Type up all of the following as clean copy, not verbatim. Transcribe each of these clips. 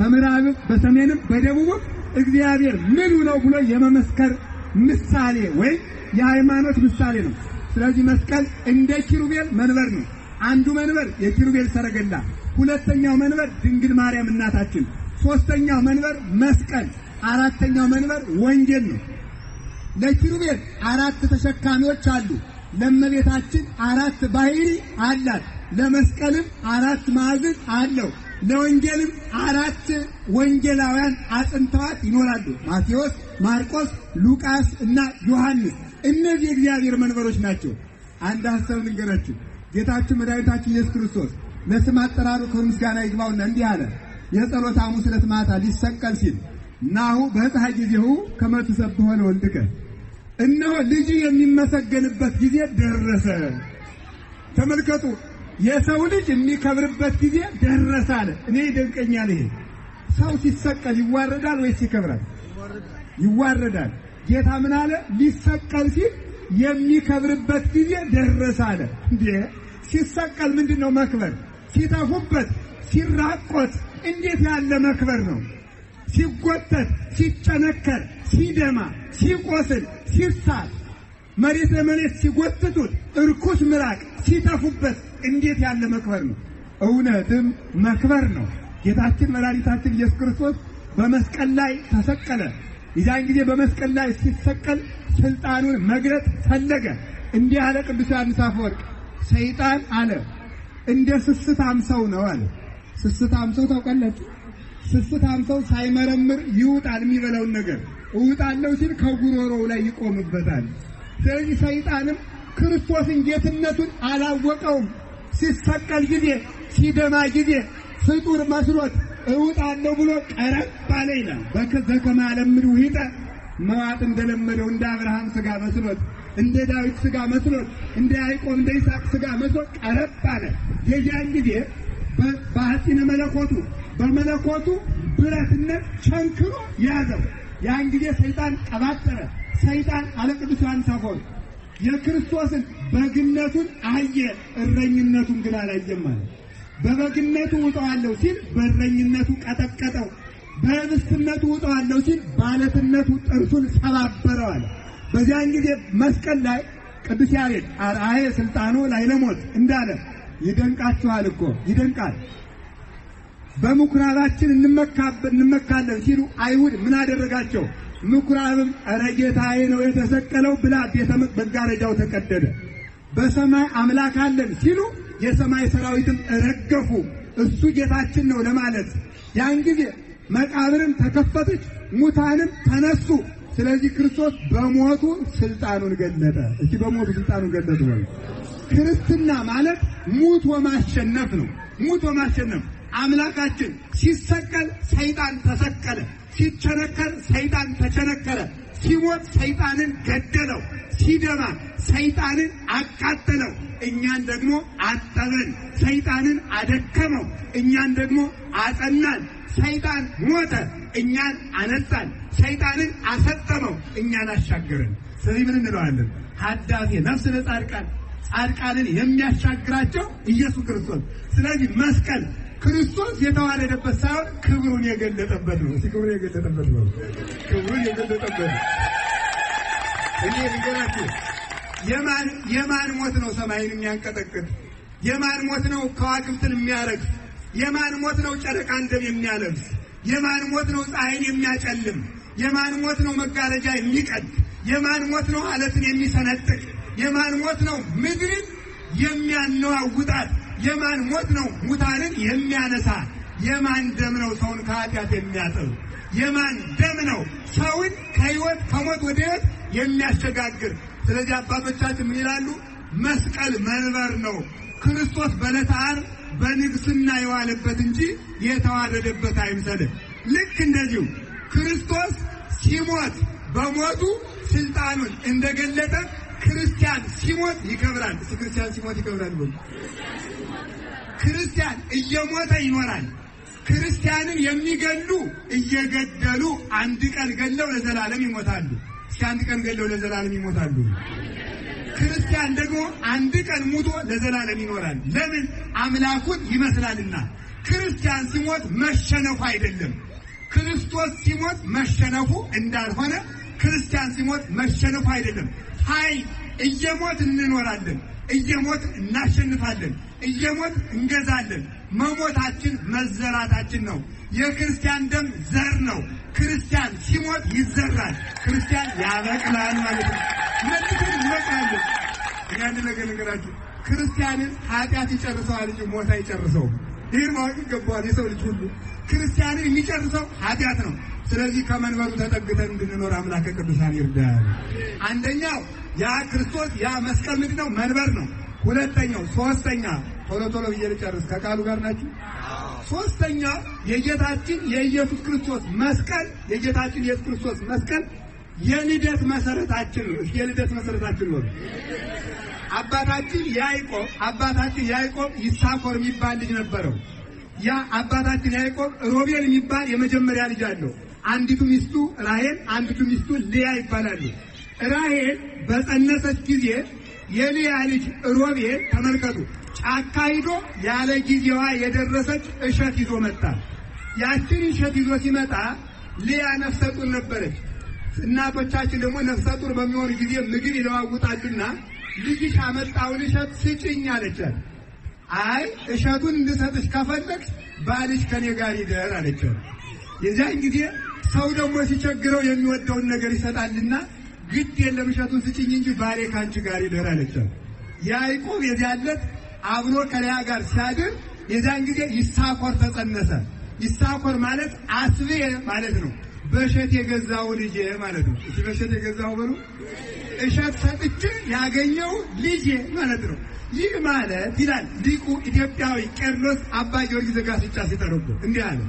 በምዕራብም በሰሜንም በደቡብም እግዚአብሔር ምሉ ነው ብሎ የመመስከር ምሳሌ ወይ የሃይማኖት ምሳሌ ነው። ስለዚህ መስቀል እንደ ኪሩቤል መንበር ነው። አንዱ መንበር የኪሩቤል ሰረገላ፣ ሁለተኛው መንበር ድንግል ማርያም እናታችን፣ ሶስተኛው መንበር መስቀል፣ አራተኛው መንበር ወንጌል ነው። ለኪሩቤል 4 ተሸካሚዎች አሉ። ለእመቤታችን 4 ባህሪ አላት። ለመስቀልም 4 ማዕዘን አለው። ለወንጌልም 4 ወንጌላውያን አጥንተዋት ይኖራሉ። ማቴዎስ፣ ማርቆስ፣ ሉቃስ እና ዮሐንስ። እነዚህ የእግዚአብሔር መንበሮች ናቸው። አንድ ሐሳብ ልንገራችሁ። ጌታችን መድኃኒታችን ኢየሱስ ክርስቶስ ለስም አጠራሩ ከምስጋና ይግባውና እንዲህ አለ። የጸሎተ ሐሙስ ዕለት ማታ ሊሰቀል ሲል ናሁ በዕፀ ጊዜሁ ከመ ትሰብሖ ለወልድከ፣ እነሆ ልጅ የሚመሰገንበት ጊዜ ደረሰ። ተመልከቱ፣ የሰው ልጅ የሚከብርበት ጊዜ ደረሰ አለ። እኔ ይደንቀኛል። ይሄ ሰው ሲሰቀል ይዋረዳል ወይስ ይከብራል? ይዋረዳል። ጌታ ምን አለ? ሊሰቀል ሲል የሚከብርበት ጊዜ ደረሰ አለ። እንዴ ሲሰቀል ምንድነው መክበር? ሲተፉበት፣ ሲራቆት እንዴት ያለ መክበር ነው! ሲጎተት፣ ሲጨነከር፣ ሲደማ፣ ሲቆስል፣ ሲሳል፣ መሬት ለመሬት ሲጎትቱት፣ እርኩስ ምራቅ ሲተፉበት እንዴት ያለ መክበር ነው! እውነትም መክበር ነው። ጌታችን መድኃኒታችን ኢየሱስ ክርስቶስ በመስቀል ላይ ተሰቀለ። የዛን ጊዜ በመስቀል ላይ ሲሰቀል ስልጣኑን መግለጥ ፈለገ። እንዲህ አለ ቅዱስ ዮሐንስ አፈወርቅ፣ ሰይጣን አለ እንደ ስስታም ሰው ነው አለ። ስስታም ሰው ታውቃላችሁ? ስስታም ሰው ሳይመረምር ይውጣል የሚበላውን ነገር። እውጣለሁ ሲል ከጉሮሮው ላይ ይቆምበታል። ስለዚህ ሰይጣንም ክርስቶስን ጌትነቱን አላወቀውም። ሲሰቀል ጊዜ፣ ሲደማ ጊዜ ፍጡር መስሎት እውጣለሁ ብሎ ቀረብ ባለ ይላል። በከመ ያለምዱ ውሒጠ መዋጥ እንደለመደው እንደ አብርሃም ሥጋ መስሎት፣ እንደ ዳዊት ሥጋ መስሎት፣ እንደ ያዕቆብ እንደ ይስሐቅ ሥጋ መስሎት ቀረብ ባለ። የዚያን ጊዜ በሐፂነ መለኮቱ በመለኮቱ ብረትነት ቸንክሮ ያዘው። ያን ጊዜ ሰይጣን ቀባጠረ። ሰይጣን አለ ቅዱስ ዮሐንስ አፈወርቅ የክርስቶስን በግነቱን አየ፣ እረኝነቱን ግን አላየም ማለት። በበግነቱ ውጠዋለሁ ሲል በእረኝነቱ ቀጠቀጠው፣ በህብስትነቱ ውጠዋለሁ ሲል ባለትነቱ ጥርሱን ሰባበረዋል። በዚያን ጊዜ መስቀል ላይ ቅዱስ ያሬድ አርአየ ስልጣኑ ላይ ለሞት እንዳለ ይደንቃችኋል እኮ ይደንቃል። በምኩራባችን እንመካለን ሲሉ አይሁድ ምን አደረጋቸው? ምኩራብም ኧረ ጌታዬ ነው የተሰቀለው ብላ ቤተ መጋረጃው ተቀደደ። በሰማይ አምላክ አለን ሲሉ የሰማይ ሰራዊትም ረገፉ፣ እሱ ጌታችን ነው ለማለት። ያን ጊዜ መቃብርም ተከፈተች፣ ሙታንም ተነሱ። ስለዚህ ክርስቶስ በሞቱ ስልጣኑን ገለጠ። እስቲ በሞቱ ስልጣኑን ገለጠ ወይ? ክርስትና ማለት ሙት ወማሸነፍ ነው። ሙት ወማሸነፍ። አምላካችን ሲሰቀል ሰይጣን ተሰቀለ፣ ሲቸነከር ሰይጣን ተቸነከረ፣ ሲሞት ሰይጣንን ገደለው፣ ሲደማ ሰይጣንን አቃጠለው። እኛን ደግሞ አጠበን፣ ሰይጣንን አደከመው፣ እኛን ደግሞ አጸናን። ሰይጣን ሞተ፣ እኛን አነጻን። ሰይጣንን አሰጠመው፣ እኛን አሻገረን። ስለዚህ ምን እንለዋለን? ሀዳሴ ነፍስ ለጻድቃን፣ ጻድቃንን የሚያሻግራቸው ኢየሱስ ክርስቶስ። ስለዚህ መስቀል ክርስቶስ የተዋረደበት ሳይሆን ክብሩን የገለጠበት ነው። እስቲ ክብሩን የገለጠበት ነው። ክብሩን የገለጠበት እኔ ልንገራችሁ፣ የማን ሞት ነው ሰማይን የሚያንቀጠቅጥ? የማን ሞት ነው ከዋክብትን የሚያረግፍ? የማን ሞት ነው ጨረቃን ደም የሚያለብስ? የማን ሞት ነው ፀሐይን የሚያጨልም? የማን ሞት ነው መጋረጃ የሚቀድ? የማን ሞት ነው አለትን የሚሰነጥቅ? የማን ሞት ነው ምድርን የሚያነዋውጣት? የማን ሞት ነው ሙታንን የሚያነሳ? የማን ደም ነው ሰውን ከኃጢአት የሚያጥብ? የማን ደም ነው ሰውን ከሕይወት ከሞት ወደ ሕይወት የሚያሸጋግር? ስለዚህ አባቶቻችን ምን ይላሉ? መስቀል መንበር ነው። ክርስቶስ በዕለተ ዓርብ በንግስና የዋለበት እንጂ የተዋረደበት አይምሰልህ። ልክ እንደዚሁ ክርስቶስ ሲሞት በሞቱ ስልጣኑን እንደገለጠ ክርስቲያን ሲሞት ይከብራል። ክርስቲያን ሲሞት ይከብራል። ክርስቲያን እየሞተ ይኖራል። ክርስቲያንን የሚገሉ እየገደሉ አንድ ቀን ገለው ለዘላለም ይሞታሉ። እስኪ አንድ ቀን ገለው ለዘላለም ይሞታሉ። ክርስቲያን ደግሞ አንድ ቀን ሙቶ ለዘላለም ይኖራል። ለምን? አምላኩን ይመስላልና። ክርስቲያን ሲሞት መሸነፉ አይደለም። ክርስቶስ ሲሞት መሸነፉ እንዳልሆነ ክርስቲያን ሲሞት መሸነፉ አይደለም። ኃይል እየሞት እንኖራለን፣ እየሞት እናሸንፋለን፣ እየሞት እንገዛለን። መሞታችን መዘራታችን ነው። የክርስቲያን ደም ዘር ነው። ክርስቲያን ሲሞት ይዘራል፣ ክርስቲያን ያበቅላል ማለት ነው። ለምን ይመጣል? ያን ነገር ነገራችሁ ክርስቲያንን ኃጢአት ይጨርሰዋል እንጂ ሞት አይጨርሰውም። ይህን ማወቅ ይገባዋል። የሰው ልጅ ሁሉ ክርስቲያንን የሚጨርሰው ኃጢአት ነው። ስለዚህ ከመንበሩ ተጠግተን እንድንኖር አምላከ ቅዱሳን ይርዳል። አንደኛው ያ ክርስቶስ ያ መስቀል ምንድነው? መንበር ነው። ሁለተኛው ሶስተኛ ቶሎ ብዬ ልጨርስ፣ ከቃሉ ጋር ናችሁ። ሶስተኛው የጌታችን የኢየሱስ ክርስቶስ መስቀል፣ የጌታችን የኢየሱስ ክርስቶስ መስቀል የልደት መሰረታችን ነው። የልደት መሰረታችን ነው። አባታችን ያዕቆብ ይሳኮር የሚባል ልጅ ነበረው። ያ አባታችን ያዕቆብ ሮቤል የሚባል የመጀመሪያ ልጅ አለው። አንዲቱ ሚስቱ ራሔል፣ አንዲቱ ሚስቱ ልያ ይባላሉ። ራሔል በጸነሰች ጊዜ የልያ ልጅ ሮቤል ተመልከቱ፣ ጫካ ሂዶ ያለ ጊዜዋ የደረሰች እሸት ይዞ መጣ። ያችን እሸት ይዞ ሲመጣ ልያ ነፍሰ ጡር ነበረች። እናቶቻችን ደግሞ ነፍሰ ጡር በሚሆኑ ጊዜ ምግብ ይለዋውጣሉና ልጅሽ አመጣውን እሸት ስጭኝ አለቻት። አይ እሸቱን እንድሰጥሽ ከፈለግሽ ባልሽ ከኔ ጋር ይደር አለቻት። የዚያን ጊዜ ሰው ደግሞ ሲቸግረው የሚወደውን ነገር ይሰጣልና ግድ የለም እሸቱን ስጭኝ እንጂ ባሌ ካንቺ ጋር ይደር አለቻት። ያዕቆብ የዚያን ዕለት አብሮ ከልያ ጋር ሲያድር የዚያን ጊዜ ይሳኮር ተጸነሰ። ይሳኮር ማለት አስቤ ማለት ነው። በእሸት የገዛው ልጄ ማለት ነው። እሺ በእሸት የገዛው በሉ እሸት ሰጥቼ ያገኘው ልጄ ማለት ነው። ይህ ማለት ይላል ሊቁ ኢትዮጵያዊ ቄርሎስ አባ ጊዮርጊስ ዘጋስጫ ሲተረጎም እንዲህ አለ።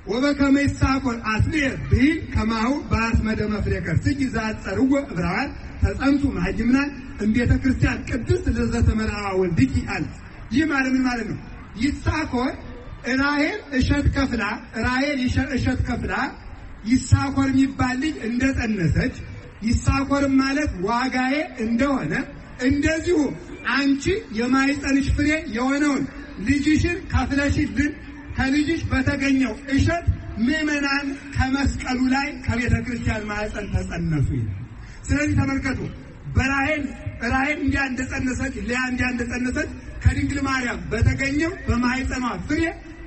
ወበከመ ይሳኮር አስቤ ብሂል ከማሁ በአስመደ መፍሬከር ስጅ ዛጸርዎ ዕብራውያን ተጸምቱ ማጅምናን እንቤተ ክርስቲያን ቅድስት ለዘተመልአ ወልድኪ አለ። ይህ ማለት ምን ማለት ነው? ይሳኮር ራሔል እሸት ከፍላ ይሳኮር የሚባል ልጅ እንደጸነሰች ይሳኮር ማለት ዋጋዬ እንደሆነ እንደዚሁ አንቺ የማይጸንሽ ፍሬ የሆነውን ልጅሽን ከፍለሽልን ከልጅሽ በተገኘው እሸት ምዕመናን ከመስቀሉ ላይ ከቤተ ክርስቲያን ማኅፀን ተጸነሱ ይላል። ስለዚህ ተመልከቱ፣ በራሔል እንዲያ እንደጸነሰች ልያ እንዲያ እንደጸነሰች ከድንግል ማርያም በተገኘው በማኅፀኗ ፍሬ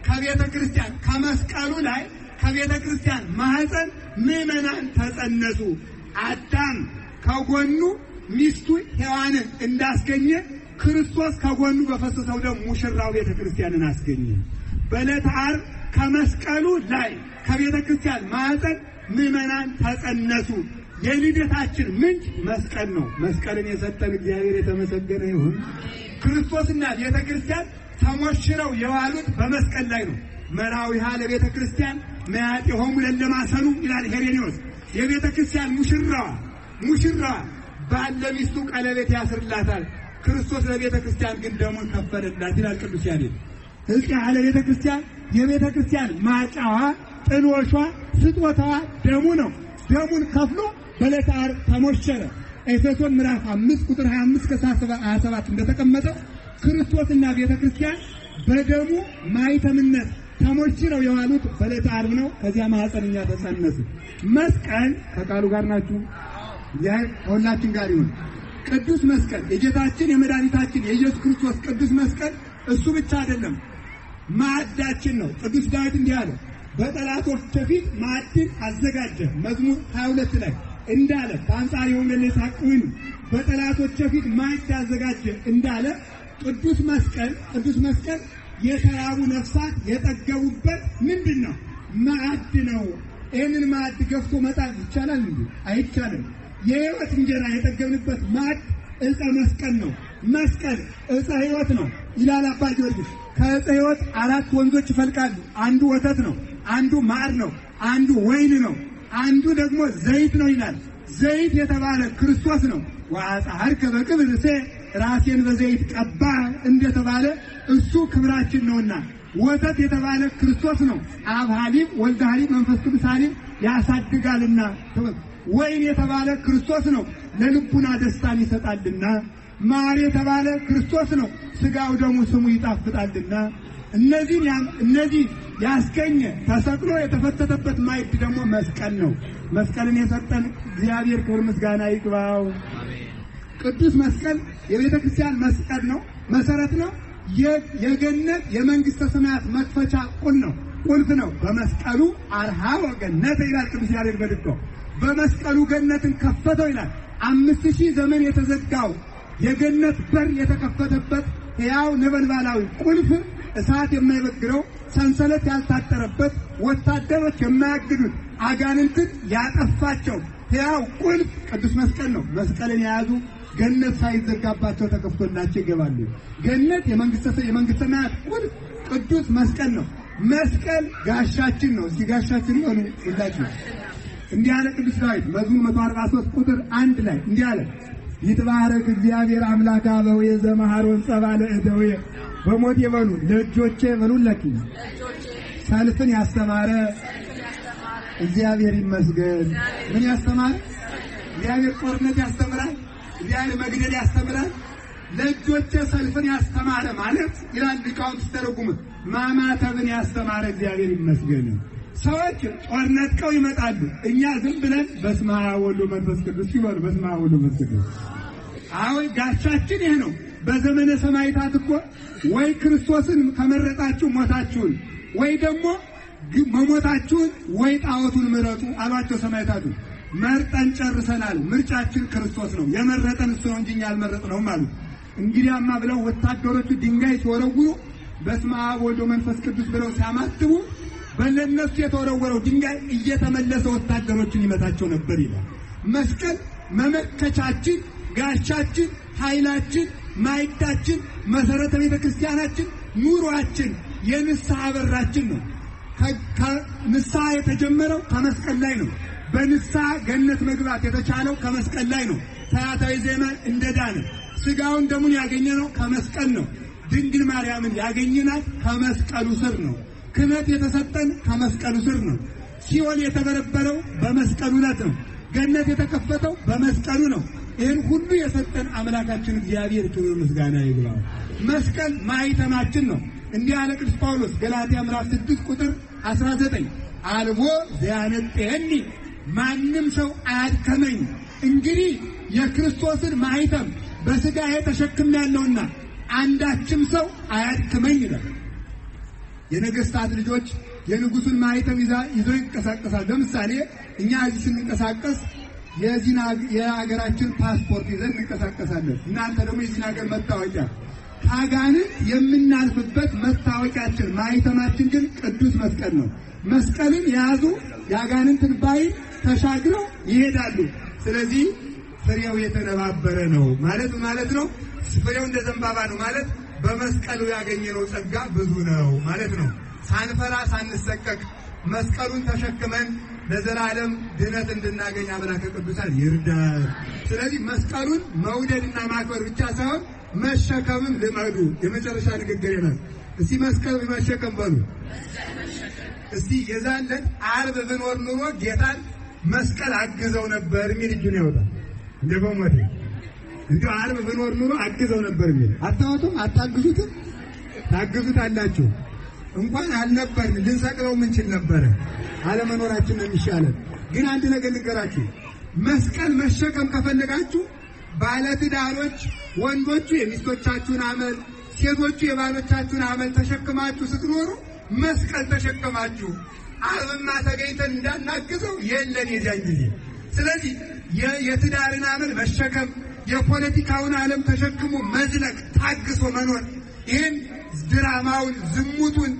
ከቤተ ክርስቲያን ከመስቀሉ ላይ ከቤተ ክርስቲያን ማኅፀን ምዕመናን ተጸነሱ። አዳም ከጎኑ ሚስቱ ሔዋንን እንዳስገኘ ክርስቶስ ከጎኑ በፈሰሰው ደም ሙሽራው ቤተ ክርስቲያንን አስገኘ። በዕለተ ዓርብ ከመስቀሉ ላይ ከቤተ ክርስቲያን ማኅፀን ምዕመናን ተጸነሱ። የልደታችን ምንጭ መስቀል ነው። መስቀልን የሰጠን እግዚአብሔር የተመሰገነ ይሁን። ክርስቶስና ቤተ ክርስቲያን ተሞሽረው የዋሉት በመስቀል ላይ ነው። መራዊሃ ለቤተ ክርስቲያን መያጤሆሙ ለለማሰኑ ይላል ሄሬኔዎስ። የቤተ ክርስቲያን ሙሽራዋ ባል ለሚስቱ ቀለበት ያስርላታል። ክርስቶስ ለቤተ ክርስቲያን ግን ደሙን ከፈለላት ይላል ቅዱስ ያሬድ። ሕዝቅያ ለቤተ ክርስቲያን የቤተ ክርስቲያን ማጫዋ፣ ጥሎሿ፣ ስጦታዋ ደሙ ነው። ደሙን ከፍሎ በዕለተ ዓርብ ተሞሸረ። ኤፌሶን ምዕራፍ 5 ቁጥር 25-27 እንደተቀመጠ ክርስቶስና ቤተ ክርስቲያን በደሙ ማይተምነት ተሞሽረው የዋሉት በዕለተ ዓርብ ነው። ከዚያ ማኅፀንኛ ተጸነሱ። መስቀል ከቃሉ ጋር ናችሁ። ሁላችን ጋር ይሁን። ቅዱስ መስቀል የጌታችን የመድኃኒታችን የኢየሱስ ክርስቶስ ቅዱስ መስቀል እሱ ብቻ አይደለም፣ ማዕዳችን ነው። ቅዱስ ዳዊት እንዲህ አለ፣ በጠላቶች ፊት ማዕድን አዘጋጀ። መዝሙር 22 ላይ እንዳለ በአንጻር የወንጌል ሳቅዊን በጠላቶች ፊት ማዕድ አዘጋጀ እንዳለ ቅዱስ መስቀል የተራቡ ነፍሳት የጠገቡበት ምንድን ነው? ማዕድ ነው። ይህንን ማዕድ ገፍቶ መጣል ይቻላል እንዴ? አይቻልም። የሕይወት እንጀራ የጠገብንበት ማዕድ ዕፀ መስቀል ነው። መስቀል ዕፀ ሕይወት ነው ይላል አባ ጊዮርጊስ። ከዕፀ ሕይወት 4 ወንዞች ይፈልቃሉ። አንዱ ወተት ነው፣ አንዱ ማር ነው፣ አንዱ ወይን ነው፣ አንዱ ደግሞ ዘይት ነው ይላል። ዘይት የተባለ ክርስቶስ ነው። ወአጽሐርከ በክብር ርእሴ ራሴን በዘይት ቀባ እንደተባለ እሱ ክብራችን ነውና። ወተት የተባለ ክርስቶስ ነው። አብ ሐሊብ ወልድ ሐሊብ መንፈስ ቅዱስ ሐሊብ ያሳድጋልና። ወይን የተባለ ክርስቶስ ነው። ለልቡና ደስታን ይሰጣልና። ማር የተባለ ክርስቶስ ነው። ሥጋው ደሙ ስሙ ይጣፍጣልና። እነዚህ ያስገኘ ተሰቅሎ የተፈተተበት ማዕድ ደግሞ መስቀል ነው። መስቀልን የሰጠን እግዚአብሔር ክብር ምስጋና ይግባው። ቅዱስ መስቀል የቤተ ክርስቲያን መስቀል ነው፣ መሰረት ነው። የገነት የመንግስተ ሰማያት መክፈቻ ቁልፍ ነው። በመስቀሉ አርሃወ ገነተ ይላል ቅዱስ ያሬድ በድጓው። በመስቀሉ ገነትን ከፈተው ይላል። 5000 ዘመን የተዘጋው የገነት በር የተከፈተበት ሕያው ነበልባላዊ ቁልፍ፣ እሳት የማይበግረው ሰንሰለት ያልታጠረበት ወታደሮች የማያግዱት አጋንንትን ያጠፋቸው ሕያው ቁልፍ ቅዱስ መስቀል ነው። መስቀልን የያዙ ገነት ሳይዘጋባቸው ተከፍቶላቸው ይገባሉ። ገነት የመንግስተ ሰማያት ቁልፍ ቅዱስ መስቀል ነው። መስቀል ጋሻችን ነው። እስኪ ጋሻችን ሆኑ ሁላችሁ። እንዲህ አለ ቅዱስ ዳዊት መዝሙር 143 ቁጥር 1 ላይ እንዲህ አለ፣ ይትባረክ እግዚአብሔር አምላከ አበዊየ ዘመሃሮን ጸባለ እደዊየ። በሞት የበሉ ለእጆቼ በሉለኪ ሰልፍን ያስተማረ እግዚአብሔር ይመስገን። ምን ያስተማረ? እግዚአብሔር ጦርነት ያስተምራል። እግዚአብሔር መግደል ያስተምራል። ለእጆቼ ሰልፍን ያስተማረ ማለት ይላል ሊቃውንት ሲተረጉሙ ማማተብን ያስተማረ እግዚአብሔር ይመስገን። ሰዎች ጦር ነጥቀው ይመጣሉ። እኛ ዝም ብለን በስመ አብ ወወልድ ወመንፈስ ቅዱስ ይበሉ። በስመ አብ ወወልድ ወመንፈስ ቅዱስ። አሁን ጋሻችን ይሄ ነው። በዘመነ ሰማዕታት እኮ ወይ ክርስቶስን ከመረጣችሁ ሞታችሁን፣ ወይ ደግሞ መሞታችሁን ወይ ጣዖቱን ምረጡ አሏቸው ሰማዕታቱ። መርጠን ጨርሰናል። ምርጫችን ክርስቶስ ነው። የመረጠን እሱ ነው እንጂ እኛ አልመረጥነውም አሉ። እንግዲያማ ብለው ወታደሮቹ ድንጋይ ሲወረውሩ በስመ አብ ወወልድ ወመንፈስ ቅዱስ ብለው ሲያማትቡ በእነሱ የተወረወረው ድንጋይ እየተመለሰ ወታደሮችን ይመታቸው ነበር ይላል። መስቀል መመከቻችን፣ ጋሻችን፣ ኃይላችን፣ ማዕዳችን፣ መሰረተ ቤተ ክርስቲያናችን፣ ኑሯችን፣ የንስሐ በራችን ነው። ንስሐ የተጀመረው ከመስቀል ላይ ነው። በንስሐ ገነት መግባት የተቻለው ከመስቀል ላይ ነው። ፈያታዊ ዜማን እንደዳነ ስጋውን ደሙን ያገኘነው ከመስቀል ነው። ድንግል ማርያምን ያገኘናት ከመስቀሉ ስር ነው። ክህነት የተሰጠን ከመስቀሉ ስር ነው። ሲኦል የተበረበረው በመስቀሉ ዕለት ነው። ገነት የተከፈተው በመስቀሉ ነው። ይህን ሁሉ የሰጠን አምላካችን እግዚአብሔር ክብር ምስጋና ይግባው። መስቀል ማኅተማችን ነው። እንዲህ አለ ቅዱስ ጳውሎስ ገላትያ ምዕራፍ 6 ቁጥር 19 አልቦ ዘያነጥየኒ ማንም ሰው አያድከመኝ። እንግዲህ የክርስቶስን ማኅተም በሥጋዬ ተሸክሜያለሁና አንዳችም ሰው አያድክመኝ ይላል። የነገስታት ልጆች የንጉሱን ማኅተም ይዘው ይንቀሳቀሳል። ለምሳሌ እኛ እዚህ ስንንቀሳቀስ የሀገራችን ፓስፖርት ይዘን እንንቀሳቀሳለን። እናንተ ደግሞ የዚህን ሀገር መታወቂያ። ከአጋንንት የምናልፍበት መታወቂያችን ማኅተማችን ግን ቅዱስ መስቀል ነው። መስቀልን የያዙ የአጋንንትን ባይል ተሻግረው ይሄዳሉ። ስለዚህ ፍሬው የተነባበረ ነው ማለት ነው። ፍሬው እንደ ዘንባባ ነው ማለት በመስቀሉ ያገኘነው ጸጋ ብዙ ነው ማለት ነው። ሳንፈራ ሳንሰቀቅ መስቀሉን ተሸክመን ለዘላለም ድነት እንድናገኝ አምላከ ቅዱሳን ይርዳል። ስለዚህ መስቀሉን መውደድና ማክበር ብቻ ሳይሆን መሸከምም ልመዱ። የመጨረሻ ንግግር ነው። እስቲ መስቀል መሸከም በሉ። እስቲ የዛለት ዓርብ ብኖር ኑሮ ጌታን መስቀል አግዘው ነበር የሚል እጁን ያወጣል። እንደበሞቴ እንዲሁ ዓርብ ብኖር ኑሮ አግዘው ነበር የሚል አታወጡም? አታግዙትም? ታግዙታላችሁ። እንኳን አልነበርን ልንሰቅለው ምንችል ነበረ። አለመኖራችን ነው የሚሻለን። ግን አንድ ነገር ልንገራችሁ፣ መስቀል መሸከም ከፈለጋችሁ ባለትዳሮች ወንዶቹ የሚስቶቻችሁን አመል፣ ሴቶቹ የባሎቻችሁን አመል ተሸክማችሁ ስትኖሩ መስቀል ተሸክማችሁ ዓርብማ ተገኝተን እንዳናግዘው የለን የዚያን ጊዜ። ስለዚህ የትዳርን አመል መሸከም፣ የፖለቲካውን ዓለም ተሸክሞ መዝለቅ፣ ታግሶ መኖር፣ ይህን ድራማውን፣ ዝሙቱን፣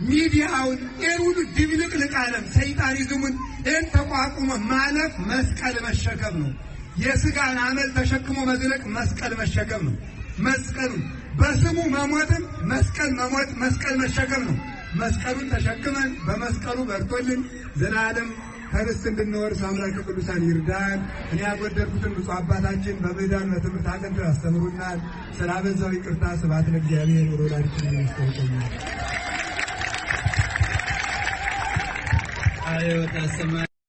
ሚዲያውን፣ ይህን ሁሉ ድብልቅልቅ ዓለም ሰይጣኒዝሙን ይህን ተቋቁሞ ማለፍ መስቀል መሸከም ነው። የሥጋን አመል ተሸክሞ መዝለቅ መስቀል መሸከም ነው። መስቀሉን በስሙ መሞትም መስቀል መሞት መስቀል መሸከም ነው። መስቀሉን ተሸክመን በመስቀሉ በርቶልን ዘላለም ከርስት እንድንወርስ አምላከ ቅዱሳን ይርዳን። እኔ ያጎደልኩትን ብፁዕ አባታችን በምዕዳን በትምህርት አቅንተው ያስተምሩናል። ስላበዛው ይቅርታ። ስብሐት ለእግዚአብሔር ወለወላዲቱ ድንግል።